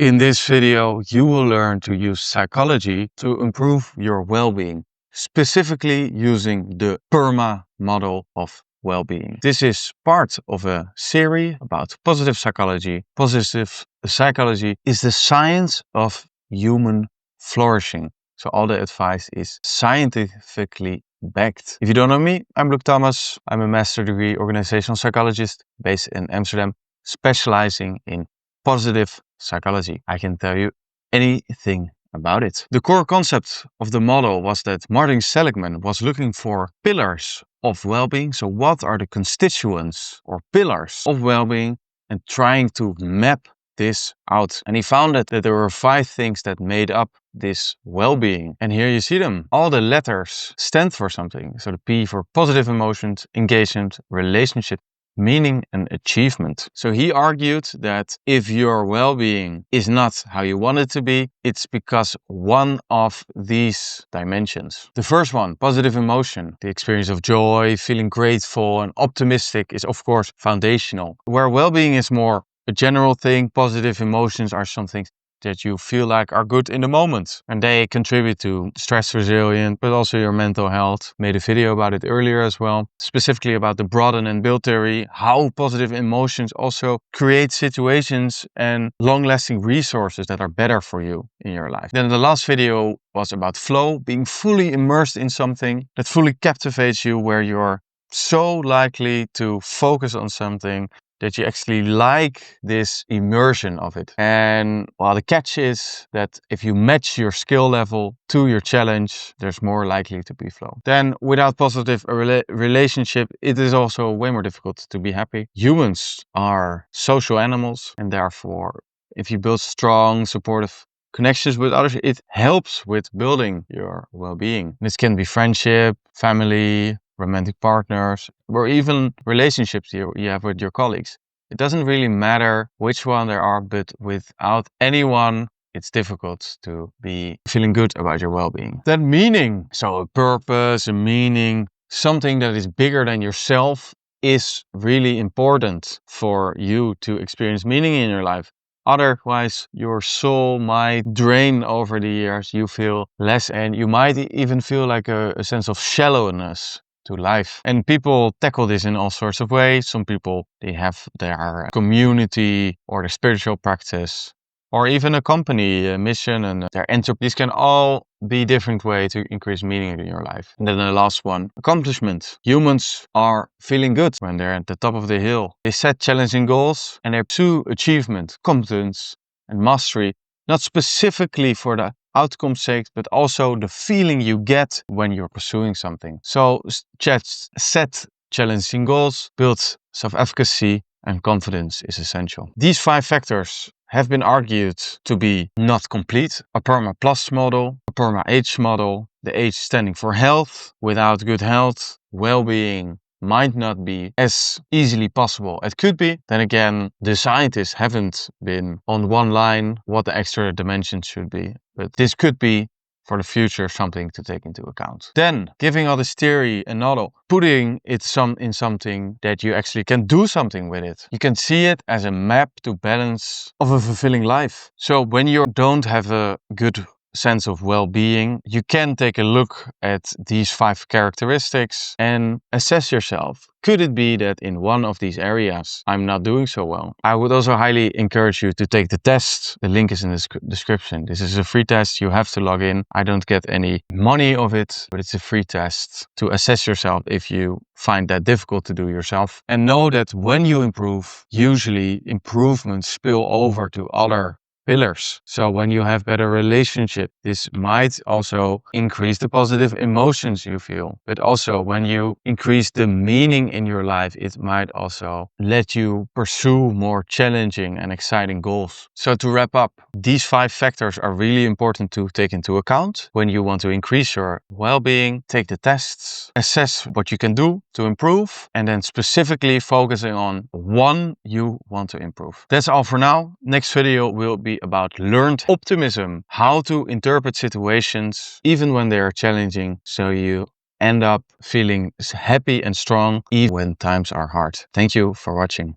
In this video, you will learn to use psychology to improve your well-being, specifically using the PERMA model of well-being. This is part of a series about positive psychology. Positive psychology is the science of human flourishing. So all the advice is scientifically backed. If you don't know me, I'm Luc Thomas. I'm a master degree organizational psychologist based in Amsterdam, specializing in positive psychology. I can tell you anything about it. The core concept of the model was that Martin Seligman was looking for pillars of well-being. So what are the constituents or pillars of well-being, and trying to map this out. And he found that there were 5 things that made up this well-being. And here you see them. All the letters stand for something. So the P for positive emotions, engagement, relationship, meaning and achievement. So he argued that if your well-being is not how you want it to be, it's because one of these dimensions. The first one, positive emotion, the experience of joy, feeling grateful and optimistic, is of course foundational. Where well-being is more a general thing, positive emotions are something that you feel like are good in the moment, and they contribute to stress resilience, but also your mental health. Made a video about it earlier as well, specifically about the broaden and build theory, how positive emotions also create situations and long-lasting resources that are better for you in your life. Then the last video was about flow, being fully immersed in something that fully captivates you, where you're so likely to focus on something that you actually like this immersion of it. And well, the catch is that if you match your skill level to your challenge, there's more likely to be flow. Then without positive relationship, it is also way more difficult to be happy. Humans are social animals, and therefore, if you build strong, supportive connections with others, it helps with building your well-being. This can be friendship, family, romantic partners, or even relationships you have with your colleagues. It doesn't really matter which one there are, but without anyone, it's difficult to be feeling good about your well-being. Then meaning, so a purpose, a meaning, something that is bigger than yourself, is really important for you to experience meaning in your life. Otherwise, your soul might drain over the years. You feel less, and you might even feel like a sense of shallowness to life. And people tackle this in all sorts of ways. Some people, they have their community or their spiritual practice, or even a company, a mission, and their enterprise. These can all be different ways to increase meaning in your life. And then the last one, accomplishment. Humans are feeling good when they're at the top of the hill. They set challenging goals and they pursue achievement, competence, and mastery, not specifically for the outcome's sake, but also the feeling you get when you're pursuing something. So set challenging goals, build self-efficacy, and confidence is essential. These 5 factors have been argued to be not complete. A PERMA Plus model, a PERMA H model, the H standing for health. Without good health, well-being might not be as easily possible as it could be. Then again, the scientists haven't been on one line what the extra dimensions should be, but this could be for the future something to take into account. Then giving all this theory a model, putting it in something that you actually can do something with it. You can see it as a map to balance of a fulfilling life. So when you don't have a good sense of well-being, you can take a look at these 5 characteristics and assess yourself. Could it be that in one of these areas I'm not doing so well? I would also highly encourage you to take the test. The link is in the description. This is a free test. You have to log in. I don't get any money of it, but it's a free test to assess yourself if you find that difficult to do yourself. And know that when you improve, usually improvements spill over to other pillars. So when you have better relationship, this might also increase the positive emotions you feel. But also when you increase the meaning in your life, it might also let you pursue more challenging and exciting goals. So to wrap up, these 5 factors are really important to take into account when you want to increase your well-being. Take the tests, assess what you can do to improve, and then specifically focusing on one you want to improve. That's all for now. Next video will be about learned optimism, how to interpret situations even when they are challenging, so you end up feeling happy and strong even when times are hard. Thank you for watching.